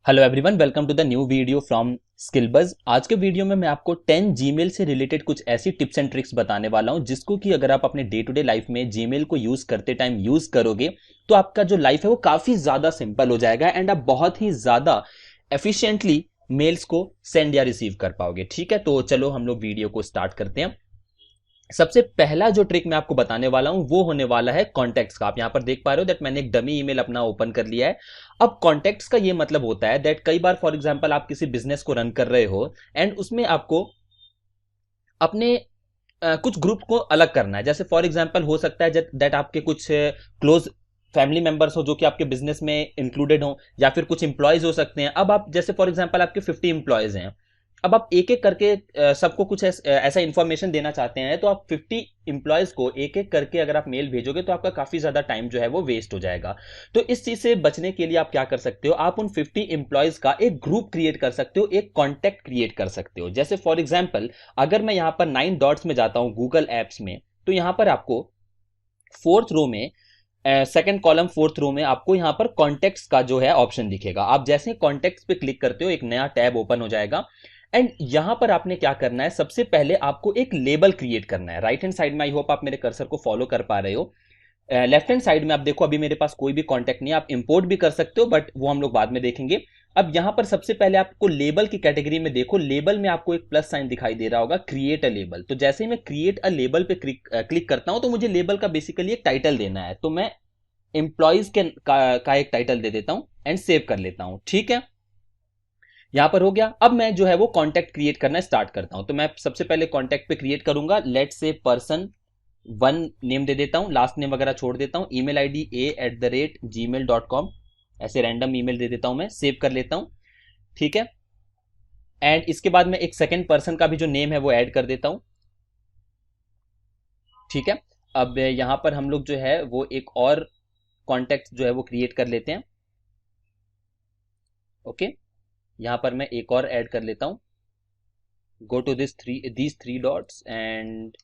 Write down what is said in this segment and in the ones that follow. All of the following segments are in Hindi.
Hello everyone, welcome to the new video from Skillbuzz. आज के वीडियो में मैं आपको 10 जीमेल से रिलेटेड कुछ ऐसी टिप्स एंड ट्रिक्स बताने वाला हूं जिसको कि अगर आप अपने डे टू डे लाइफ में जीमेल को यूज करते टाइम यूज करोगे तो आपका जो लाइफ है वो काफी ज्यादा सिंपल हो जाएगा एंड आप बहुत ही ज्यादा एफिशिएंटली मेल्स को सेंड या रिसीव कर पाओगे। ठीक है, तो चलो हम लोग वीडियो को स्टार्ट करते हैं। सबसे पहला जो ट्रिक मैं आपको बताने वाला हूं वो होने वाला है कॉन्टेक्ट्स का। आप यहां पर देख पा रहे हो दैट मैंने एक डमी ईमेल अपना ओपन कर लिया है। अब कॉन्टेक्ट्स का ये मतलब होता है दैट कई बार फॉर एग्जांपल आप किसी बिजनेस को रन कर रहे हो एंड उसमें आपको अपने कुछ ग्रुप को अलग करना है। जैसे फॉर एग्जांपल हो सकता है दैट आपके कुछ क्लोज फैमिली मेंबर्स हो जो कि आपके बिजनेस में इंक्लूडेड हो, या फिर कुछ इंप्लॉयज हो सकते हैं। अब आप जैसे फॉर एग्जांपल आपके 50 इंप्लॉयज हैं, अब आप एक एक करके सबको कुछ ऐसा इंफॉर्मेशन देना चाहते हैं, तो आप 50 इंप्लॉयज को एक एक करके अगर आप मेल भेजोगे तो आपका काफी ज्यादा टाइम जो है वो वेस्ट हो जाएगा। तो इस चीज से बचने के लिए आप क्या कर सकते हो, आप उन 50 इंप्लॉयज का एक ग्रुप क्रिएट कर सकते हो, एक कॉन्टेक्ट क्रिएट कर सकते हो। जैसे फॉर एग्जाम्पल अगर मैं यहां पर 9 डॉट्स में जाता हूं गूगल एप्स में, तो यहां पर आपको फोर्थ रो में सेकंड कॉलम फोर्थ रो में आपको यहां पर कॉन्टेक्ट्स का जो है ऑप्शन दिखेगा। आप जैसे ही कॉन्टेक्ट्स पे क्लिक करते हो एक नया टैब ओपन हो जाएगा एंड यहां पर आपने क्या करना है, सबसे पहले आपको एक लेबल क्रिएट करना है। राइट हैंड साइड में, आई होप आप मेरे कर्सर को फॉलो कर पा रहे हो, लेफ्ट हैंड साइड में आप देखो अभी मेरे पास कोई भी कॉन्टेक्ट नहीं है। आप इंपोर्ट भी कर सकते हो बट वो हम लोग बाद में देखेंगे। अब यहां पर सबसे पहले आपको लेबल की कैटेगरी में देखो, लेबल में आपको एक प्लस साइन दिखाई दे रहा होगा, क्रिएट अ लेबल। तो जैसे ही मैं क्रिएट अ लेबल पे क्लिक करता हूं तो मुझे लेबल का बेसिकली एक टाइटल देना है। तो मैं एम्प्लॉयज का एक टाइटल दे देता हूं एंड सेव कर लेता हूं। ठीक है, यहां पर हो गया। अब मैं जो है वो कॉन्टैक्ट क्रिएट करना स्टार्ट करता हूं। तो मैं सबसे पहले कॉन्टैक्ट पे क्रिएट करूंगा, लेट से पर्सन वन नेम दे देता हूं, लास्ट नेम वगैरह छोड़ देता हूं, ईमेल आईडी a@gmail.com, ऐसे रैंडम ईमेल दे देता हूं, मैं सेव कर लेता हूं। ठीक है, एंड इसके बाद मैं एक सेकंड पर्सन का भी जो नेम है वो ऐड कर देता हूं। ठीक है, अब यहां पर हम लोग जो है वो एक और कॉन्टैक्ट जो है वो क्रिएट कर लेते हैं। ओके, यहां पर मैं एक और ऐड कर लेता हूं। Go to these three dots and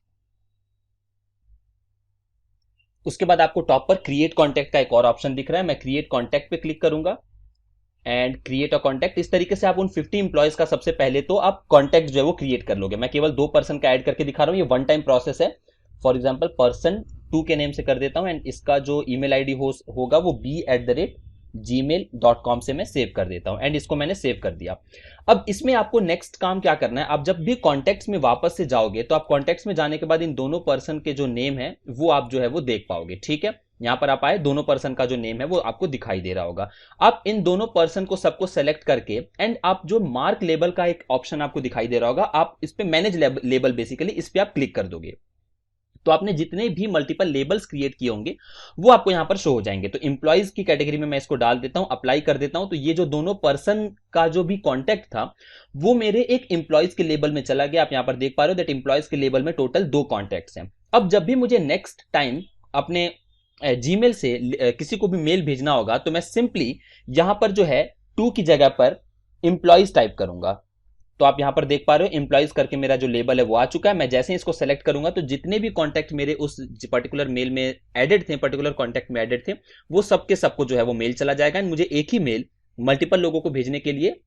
उसके बाद आपको टॉप पर क्रिएट कॉन्टैक्ट का एक और ऑप्शन दिख रहा है। मैं क्रिएट कॉन्टैक्ट पे क्लिक करूंगा एंड क्रिएट अ कॉन्टैक्ट। इस तरीके से आप उन 50 इंप्लॉयज का सबसे पहले तो आप कॉन्टैक्ट जो है वो क्रिएट कर लोगे। मैं केवल 2 पर्सन का ऐड करके दिखा रहा हूं, ये वन टाइम प्रोसेस है। फॉर एग्जाम्पल पर्सन 2 के नेम से कर देता हूं एंड इसका जो ईमेल आईडी होगा वो b@gmail.com से मैं सेव कर देता हूं एंड इसको मैंने सेव कर दिया। अब इसमें आपको नेक्स्ट काम क्या करना है, आप जब भी कॉन्टेक्ट्स में वापस से जाओगे तो आप कॉन्टेक्ट्स में जाने के बाद इन दोनों पर्सन के जो नेम है वो आप जो है वो देख पाओगे। ठीक है, यहां पर आप आए, दोनों पर्सन का जो नेम है वो आपको दिखाई दे रहा होगा। आप इन दोनों पर्सन को सबको सेलेक्ट करके एंड आप जो मार्क लेबल का एक ऑप्शन आपको दिखाई दे रहा होगा, आप इस पे मैनेज लेबल बेसिकली इस पे आप क्लिक कर दोगे तो आपने जितने भी मल्टीपल लेबल्स क्रिएट किए होंगे वो आपको यहां पर शो हो जाएंगे। तो इंप्लॉइज की कैटेगरी में मैं इसको डाल देता हूं, अप्लाई कर देता हूं, तो ये जो दोनों पर्सन का जो भी कॉन्टेक्ट था वो मेरे एक इंप्लॉइज के लेबल में चला गया। आप यहां पर देख पा रहे हो दैट इंप्लॉइज के लेबल में टोटल 2 कॉन्टेक्ट्स हैं। अब जब भी मुझे नेक्स्ट टाइम अपने जीमेल से किसी को भी मेल भेजना होगा तो मैं सिंपली यहां पर जो है टू की जगह पर इंप्लॉइज टाइप करूंगा। तो आप यहां पर देख पा रहे हो इंप्लॉइज करके मेरा जो लेबल है वो आ चुका है। मैं जैसे ही इसको सेलेक्ट करूंगा तो जितने भी कॉन्टैक्ट मेरे उस पर्टिकुलर मेल में एडेड थे, पर्टिकुलर कॉन्टैक्ट में एडेड थे, वो सबके सबको जो है वो मेल चला जाएगा एंड मुझे एक ही मेल मल्टीपल लोगों को भेजने के लिए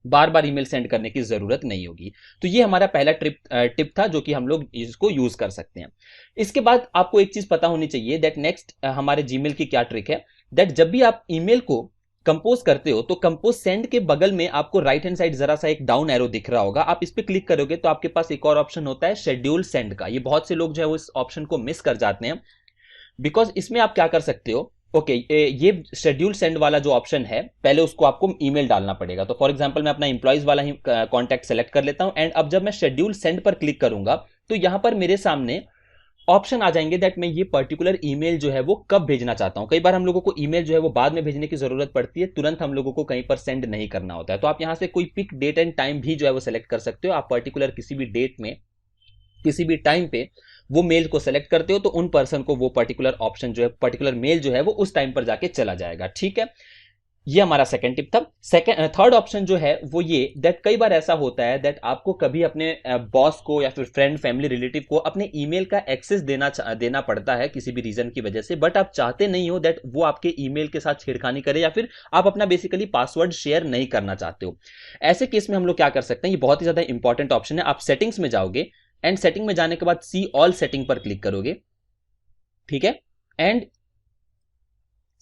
बार बार ईमेल सेंड करने की जरूरत नहीं होगी। तो ये हमारा पहला टिप था जो कि हम लोग इसको यूज कर सकते हैं। इसके बाद आपको एक चीज पता होनी चाहिए दैट नेक्स्ट हमारे जीमेल की क्या ट्रिक है, दैट जब भी आप ईमेल को कंपोज करते हो तो कंपोज सेंड के बगल में आपको राइट हैंड साइड जरा सा एक डाउन एरो दिख रहा होगा। आप इस पे क्लिक करोगे तो आपके पास एक और ऑप्शन होता है शेड्यूल सेंड का। ये बहुत से लोग जो है इस ऑप्शन को मिस कर जाते हैं बिकॉज इसमें आप क्या कर सकते हो, ओके ये शेड्यूल सेंड वाला जो ऑप्शन है पहले उसको आपको ईमेल डालना पड़ेगा। तो फॉर एग्जांपल मैं अपना इंप्लॉइज वाला ही कॉन्टैक्ट सेलेक्ट कर लेता हूं एंड अब जब मैं शेड्यूल सेंड पर क्लिक करूंगा तो यहां पर मेरे सामने ऑप्शन आ जाएंगे दैट मैं ये पर्टिकुलर ईमेल जो है वो कब भेजना चाहता हूं। कई बार हम लोगों को ईमेल जो है वो बाद में भेजने की जरूरत पड़ती है, तुरंत हम लोगों को कहीं पर सेंड नहीं करना होता है। तो आप यहां से कोई पिक डेट एंड टाइम भी जो है वो सेलेक्ट कर सकते हो। आप पर्टिकुलर किसी भी डेट में किसी भी टाइम पे वो मेल को सेलेक्ट करते हो तो उन पर्सन को वो पर्टिकुलर ऑप्शन जो है, पर्टिकुलर मेल जो है वो उस टाइम पर जाके चला जाएगा। ठीक है, ये हमारा सेकंड टिप था। थर्ड ऑप्शन जो है वो ये दैट कई बार ऐसा होता है दैट आपको कभी अपने बॉस को या फिर फ्रेंड फैमिली रिलेटिव को अपने ईमेल का एक्सेस देना पड़ता है किसी भी रीजन की वजह से, बट आप चाहते नहीं हो दैट वो आपके ईमेल के साथ छेड़खानी करे या फिर आप अपना बेसिकली पासवर्ड शेयर नहीं करना चाहते हो। ऐसे केस में हम लोग क्या कर सकते हैं, ये बहुत ही ज्यादा इंपॉर्टेंट ऑप्शन है। आप सेटिंग्स में जाओगे एंड सेटिंग में जाने के बाद सी ऑल सेटिंग पर क्लिक करोगे, ठीक है। एंड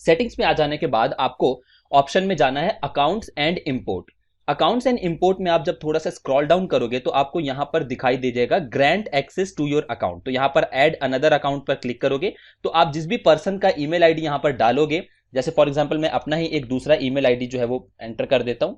सेटिंग्स में आ जाने के बाद आपको ऑप्शन में जाना है accounts and import. Accounts and import में आप जब थोड़ा सा स्क्रॉल डाउन करोगे तो आपको यहां पर दिखाई दे जाएगा grant access to your account. तो यहां पर ऐड अनदर अकाउंट पर क्लिक करोगे तो आप जिस भी पर्सन का ईमेल आईडी यहां पर डालोगे, जैसे फॉर एग्जांपल मैं अपना ही एक दूसरा ईमेल आईडी जो है वो एंटर कर देता हूं।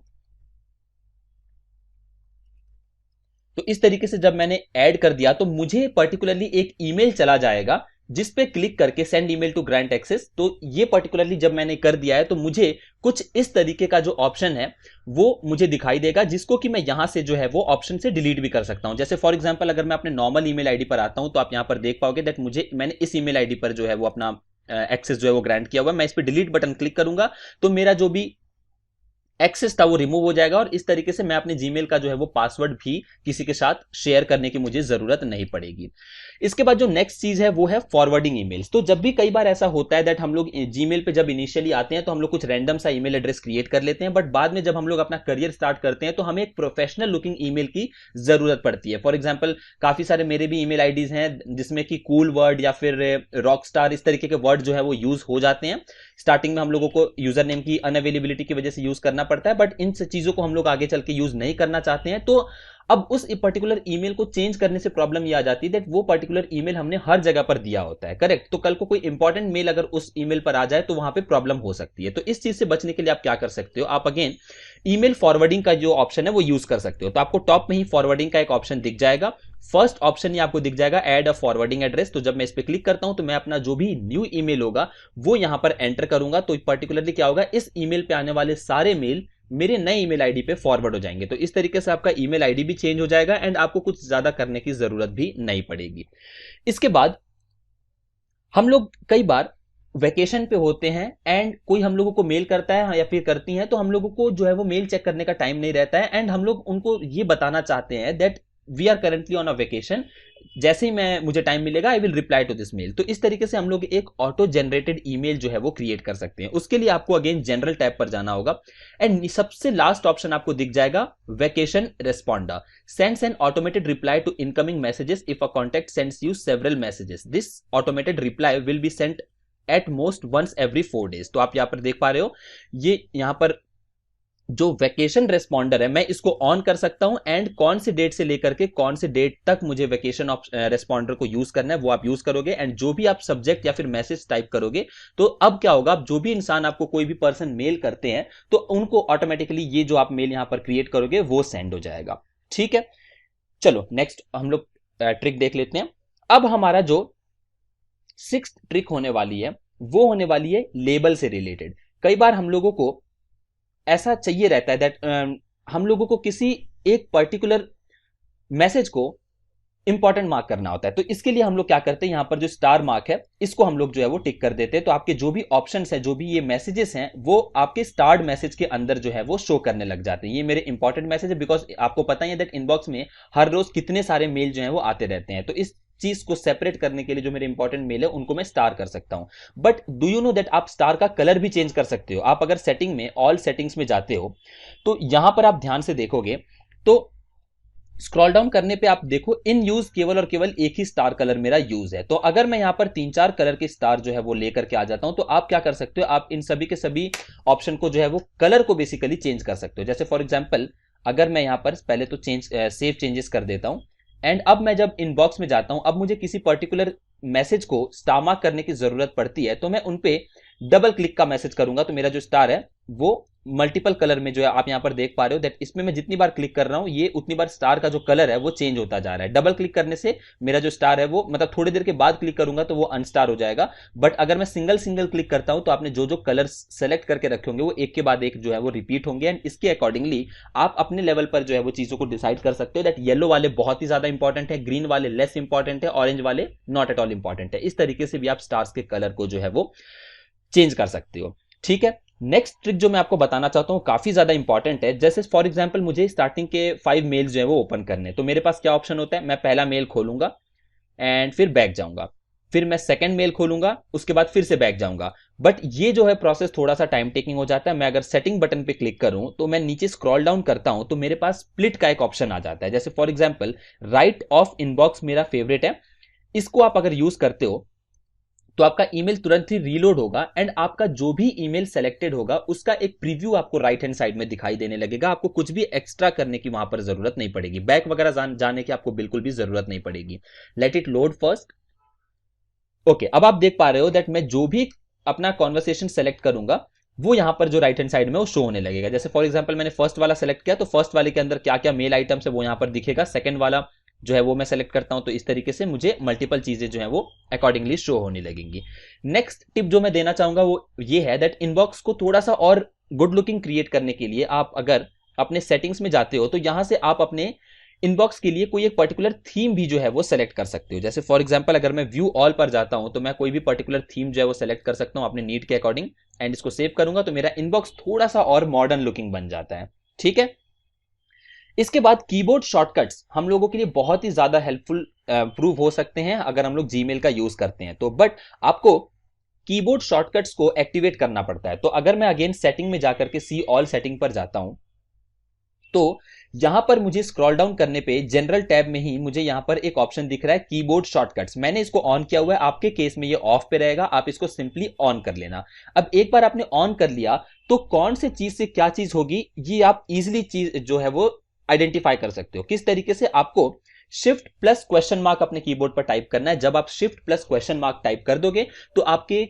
तो इस तरीके से जब मैंने ऐड कर दिया तो मुझे पर्टिकुलरली एक ईमेल चला जाएगा जिस पे क्लिक करके send email to grant access. तो ये पर्टिकुलरली जब मैंने कर दिया है तो मुझे कुछ इस तरीके का जो ऑप्शन है वो मुझे दिखाई देगा, जिसको कि मैं यहां से जो है वो ऑप्शन से डिलीट भी कर सकता हूं। जैसे फॉर एग्जांपल अगर मैं अपने नॉर्मल ईमेल आईडी पर आता हूं तो आप यहां पर देख पाओगे दैट मैंने इस ईमेल आईडी पर जो है वो अपना एक्सेस जो है वो ग्रांट किया हुआ है। मैं इस पर डिलीट बटन क्लिक करूंगा तो मेरा जो भी एक्सेस था वो रिमूव हो जाएगा और इस तरीके से मैं अपने जीमेल का जो है वो पासवर्ड भी किसी के साथ शेयर करने की मुझे जरूरत नहीं पड़ेगी। इसके बाद जो नेक्स्ट चीज है वो है फॉरवर्डिंग ईमेल्स। तो जब भी कई बार ऐसा होता है दैट हम लोग जीमेल पे जब इनिशियली आते हैं तो हम लोग कुछ रैंडम सा ईमेल एड्रेस क्रिएट कर लेते हैं, बट बाद में जब हम लोग अपना करियर स्टार्ट करते हैं तो हमें एक प्रोफेशनल लुकिंग ईमेल की जरूरत पड़ती है। फॉर एग्जाम्पल काफी सारे मेरे भी ईमेल आईडीज हैं जिसमें कि कूल वर्ड या फिर रॉक स्टार इस तरीके के वर्ड जो है वो यूज हो जाते हैं। स्टार्टिंग में हम लोगों को यूजर नेम की अनअवेलेबिलिटी की वजह से यूज करना पड़ता है, बट इन चीजों को हम लोग आगे चल के यूज नहीं करना चाहते हैं। तो अब उस पर्टिकुलर ईमेल को चेंज करने से प्रॉब्लम ये आ जाती है दैट वो पर्टिकुलर ईमेल हमने हर जगह पर दिया होता है, करेक्ट। तो कल को कोई इंपॉर्टेंट मेल अगर उस ईमेल पर आ जाए तो वहां पे प्रॉब्लम हो सकती है। तो इस चीज से बचने के लिए आप क्या कर सकते हो, आप अगेन ईमेल फॉरवर्डिंग का जो ऑप्शन है वो यूज कर सकते हो। तो आपको टॉप में ही फॉरवर्डिंग का एक ऑप्शन दिख जाएगा। फर्स्ट ऑप्शन ही आपको दिख जाएगा ऐड अ फॉरवर्डिंग एड्रेस। तो जब मैं इस पर क्लिक करता हूं तो मैं अपना जो भी न्यू ईमेल होगा वो यहां पर एंटर करूंगा। तो पर्टिकुलरली क्या होगा, इस ईमेल पे आने वाले सारे मेल मेरे नए ईमेल आईडी पे फॉरवर्ड हो जाएंगे। तो इस तरीके से आपका ईमेल आईडी भी चेंज हो जाएगा एंड आपको कुछ ज्यादा करने की जरूरत भी नहीं पड़ेगी। इसके बाद हम लोग कई बार वेकेशन पे होते हैं एंड कोई हम लोगों को मेल करता है या फिर करती है तो हम लोगों को जो है वो मेल चेक करने का टाइम नहीं रहता है एंड हम लोग उनको ये बताना चाहते हैं that we are currently on a vacation, जैसे ही मैं मुझे टाइम मिलेगा I will reply to this mail. तो इस तरीके से हम लोग एक ऑटो जनरेटेड ईमेल जो है वो क्रिएट कर सकते हैं। उसके लिए आपको अगेन जनरल टैब पर जाना होगा एंड सबसे लास्ट ऑप्शन आपको दिख जाएगा vacation responder sends an automated reply to incoming messages if a contact sends you several messages. This automated reply will be sent at most once every 4 days। तो आप यहां पर देख पा रहे हो ये यहां पर जो वेकेशन रेस्पॉन्डर है मैं इसको ऑन कर सकता हूं एंड कौन सी डेट से लेकर के कौन से डेट तक मुझे वेकेशन रेस्पॉन्डर को यूज करना है वो आप यूज करोगे एंड जो भी आप सब्जेक्ट या फिर मैसेज टाइप करोगे तो अब क्या होगा, जो भी इंसान आपको कोई भी पर्सन मेल करते हैं तो उनको ऑटोमेटिकली ये जो आप मेल यहां पर क्रिएट करोगे वो सेंड हो जाएगा। ठीक है, चलो नेक्स्ट हम लोग ट्रिक देख लेते हैं। अब हमारा जो 6th ट्रिक होने वाली है वो होने वाली है लेबल से रिलेटेड। कई बार हम लोगों को ऐसा चाहिए रहता है दैट हम लोगों को किसी एक पर्टिकुलर मैसेज को इंपॉर्टेंट मार्क करना होता है। तो इसके लिए हम लोग क्या करते हैं, यहां पर जो स्टार मार्क है इसको हम लोग जो है वो टिक कर देते हैं। तो आपके जो भी ऑप्शंस है, जो भी ये मैसेजेस हैं वो आपके स्टार्ड मैसेज के अंदर जो है वो शो करने लग जाते हैं। ये मेरे इंपॉर्टेंट मैसेज है बिकॉज आपको पता ही है दैट इनबॉक्स में हर रोज कितने सारे मेल जो है वो आते रहते हैं। तो इस चीज को सेपरेट करने के लिए जो मेरे इंपॉर्टेंट मेल है उनको मैं स्टार कर सकता हूं। But do you know that आप स्टार का कलर भी चेंज कर सकते हो। आप अगर सेटिंग में ऑल सेटिंग्स में जाते हो तो यहां पर आप ध्यान से देखोगे तो स्क्रॉल डाउन करने पे आप देखो इन यूज केवल और केवल एक ही स्टार कलर मेरा यूज है। तो अगर मैं यहां पर 3-4 कलर के स्टार जो है वो लेकर के आ जाता हूं तो आप क्या कर सकते हो, आप इन सभी के सभी ऑप्शन को जो है वो कलर को बेसिकली चेंज कर सकते हो। जैसे फॉर एग्जांपल अगर मैं यहां पर पहले तो सेव चेंजेस कर देता हूं एंड अब मैं जब इनबॉक्स में जाता हूं, अब मुझे किसी पर्टिकुलर मैसेज को स्टार मार्क करने की जरूरत पड़ती है तो मैं उन पे डबल क्लिक का मैसेज करूंगा तो मेरा जो स्टार है वो मल्टीपल कलर में जो है आप यहां पर देख पा रहे हो दैट इसमें मैं जितनी बार क्लिक कर रहा हूं ये उतनी बार स्टार का जो कलर है वो चेंज होता जा रहा है। डबल क्लिक करने से मेरा जो स्टार है वो मतलब थोड़ी देर के बाद क्लिक करूंगा तो वो अनस्टार हो जाएगा। बट अगर मैं सिंगल क्लिक करता हूं तो आपने जो जो कलर सेलेक्ट करके रखे होंगे वो एक के बाद एक जो है वो रिपीट होंगे एंड इसके अकॉर्डिंगली आप अपने लेवल पर जो है वो चीजों को डिसाइड कर सकते हो दैट येलो वाले बहुत ही ज्यादा इंपॉर्टेंट है, ग्रीन वाले लेस इंपॉर्टेंट है, ऑरेंज वाले नॉट एट ऑल इंपॉर्टेंट है। इस तरीके से भी आप स्टार्स के कलर को जो है वो चेंज कर सकते हो। ठीक है, नेक्स्ट ट्रिक जो मैं आपको बताना चाहता हूँ काफी ज्यादा इंपॉर्टेंट है। जैसे फॉर एग्जांपल मुझे स्टार्टिंग के 5 मेल्स जो है वो ओपन करने, तो मेरे पास क्या ऑप्शन होता है, मैं पहला मेल खोलूंगा एंड फिर बैक जाऊंगा, फिर मैं सेकंड मेल खोलूंगा, उसके बाद फिर से बैक जाऊंगा। बट ये जो है प्रोसेस थोड़ा सा टाइम टेकिंग हो जाता है। मैं अगर सेटिंग बटन पे क्लिक करूं तो मैं नीचे स्क्रॉल डाउन करता हूं तो मेरे पास स्प्लिट का एक ऑप्शन आ जाता है। जैसे for example right of inbox मेरा फेवरेट है, इसको आप अगर यूज करते हो तो आपका ईमेल तुरंत ही रीलोड होगा एंड आपका जो भी ईमेल सेलेक्टेड होगा उसका एक प्रीव्यू आपको राइट हैंड साइड में दिखाई देने लगेगा। आपको कुछ भी एक्स्ट्रा करने की वहां पर जरूरत नहीं पड़ेगी, बैक वगैरह जाने की आपको बिल्कुल भी जरूरत नहीं पड़ेगी। Let it load first. Okay, अब आप देख पा रहे हो दैट मैं जो भी अपना कॉन्वर्सेशन सेलेक्ट करूंगा वो यहां पर जो राइट हैंड साइड में वो शो होने लगेगा। जैसे फॉर एग्जांपल मैंने फर्स्ट वाला सेलेक्ट किया तो फर्स्ट वाले के अंदर क्या क्या मेल आइटम्स है वो यहां पर दिखेगा। सेकंड वाला जो है वो मैं सेलेक्ट करता हूं तो इस तरीके से मुझे मल्टीपल चीजें जो है वो अकॉर्डिंगली शो होने लगेंगी। नेक्स्ट टिप जो मैं देना चाहूंगा वो ये है दैट इनबॉक्स को थोड़ा सा और गुड लुकिंग क्रिएट करने के लिए आप अगर अपने सेटिंग्स में जाते हो तो यहां से आप अपने इनबॉक्स के लिए कोई एक पर्टिकुलर थीम भी जो है वो सेलेक्ट कर सकते हो। जैसे फॉर एग्जांपल अगर मैं व्यू ऑल पर जाता हूं तो मैं कोई भी पर्टिकुलर थीम जो है वो सेलेक्ट कर सकता हूं अपने नीड के अकॉर्डिंग एंड इसको सेव करूंगा तो मेरा इनबॉक्स थोड़ा सा और मॉडर्न लुकिंग बन जाता है। ठीक है, इसके बाद कीबोर्ड शॉर्टकट्स हम लोगों के लिए बहुत ही ज्यादा हेल्पफुल प्रूव हो सकते हैं अगर हम लोग जीमेल का यूज करते हैं तो। बट आपको कीबोर्ड शॉर्टकट्स को एक्टिवेट करना पड़ता है। तो अगर मैं अगेन सेटिंग में जाकर के सी ऑल सेटिंग पर जाता हूं तो यहां पर मुझे स्क्रॉल डाउन करने पे जनरल टैब में ही मुझे यहां पर एक ऑप्शन दिख रहा है कीबोर्ड शॉर्टकट्स। मैंने इसको ऑन किया हुआ है, आपके केस में ये ऑफ पे रहेगा, आप इसको सिंपली ऑन कर लेना। अब एक बार आपने ऑन कर लिया तो कौन से चीज से क्या चीज होगी ये आप इजिली चीज जो है वो आइडेंटिफाई कर सकते हो। किस तरीके से, आपको शिफ्ट प्लस क्वेश्चन मार्क अपने कीबोर्ड पर टाइप करना है। जब आप shift plus question mark type कर दोगे तो आपके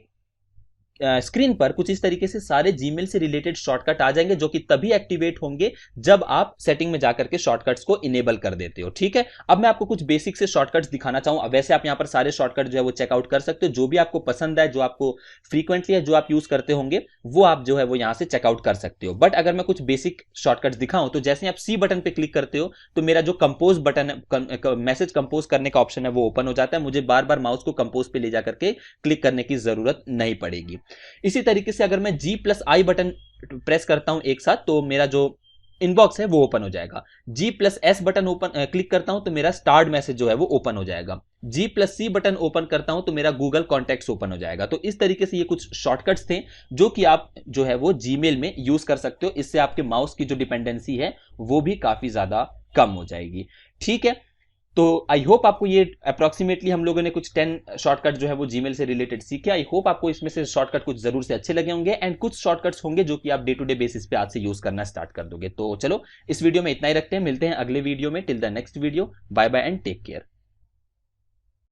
स्क्रीन पर कुछ इस तरीके से सारे जीमेल से रिलेटेड शॉर्टकट आ जाएंगे जो कि तभी एक्टिवेट होंगे जब आप सेटिंग में जाकर के शॉर्टकट्स को इनेबल कर देते हो। ठीक है, अब मैं आपको कुछ बेसिक से शॉर्टकट्स दिखाना चाहूं। वैसे आप यहां पर सारे शॉर्टकट जो है वो चेकआउट कर सकते हो, जो भी आपको पसंद है, जो आपको फ्रीक्वेंटली है, जो आप यूज करते होंगे वो आप जो है वो यहां से चेकआउट कर सकते हो। बट अगर मैं कुछ बेसिक शॉर्टकट्स दिखाऊं तो जैसे आप सी बटन पे क्लिक करते हो तो मेरा जो कंपोज बटन है, मैसेज कंपोज करने का ऑप्शन है वो ओपन हो जाता है। मुझे बार बार माउस को कंपोज पे ले जाकर के क्लिक करने की जरूरत नहीं पड़ेगी। इसी तरीके से अगर मैं G+I बटन प्रेस करता हूं एक साथ तो मेरा जो इनबॉक्स है वो ओपन हो जाएगा। G+S बटन ओपन क्लिक करता हूं तो मेरा स्टार्ट मैसेज जो है वो ओपन हो जाएगा। G+C बटन ओपन करता हूं तो मेरा गूगल कॉन्टैक्ट्स ओपन हो जाएगा। तो इस तरीके से ये कुछ शॉर्टकट्स थे जो कि आप जो है वो जीमेल में यूज कर सकते हो। इससे आपके माउस की जो डिपेंडेंसी है वो भी काफी ज्यादा कम हो जाएगी। ठीक है, तो आई होप आपको ये अप्रोक्सीमेटली हम लोगों ने कुछ 10 शॉर्टकट जो है वो जीमेल से रिलेटेड सीखे। आई होप आपको इसमें से शॉर्टकट कुछ जरूर से अच्छे लगे होंगे एंड कुछ शॉर्टकट्स होंगे जो कि आप डे टू डे बेसिस पे आज से यूज करना स्टार्ट कर दोगे। तो चलो इस वीडियो में इतना ही रखते हैं, मिलते हैं अगले वीडियो में। Till the next video, bye bye and take care.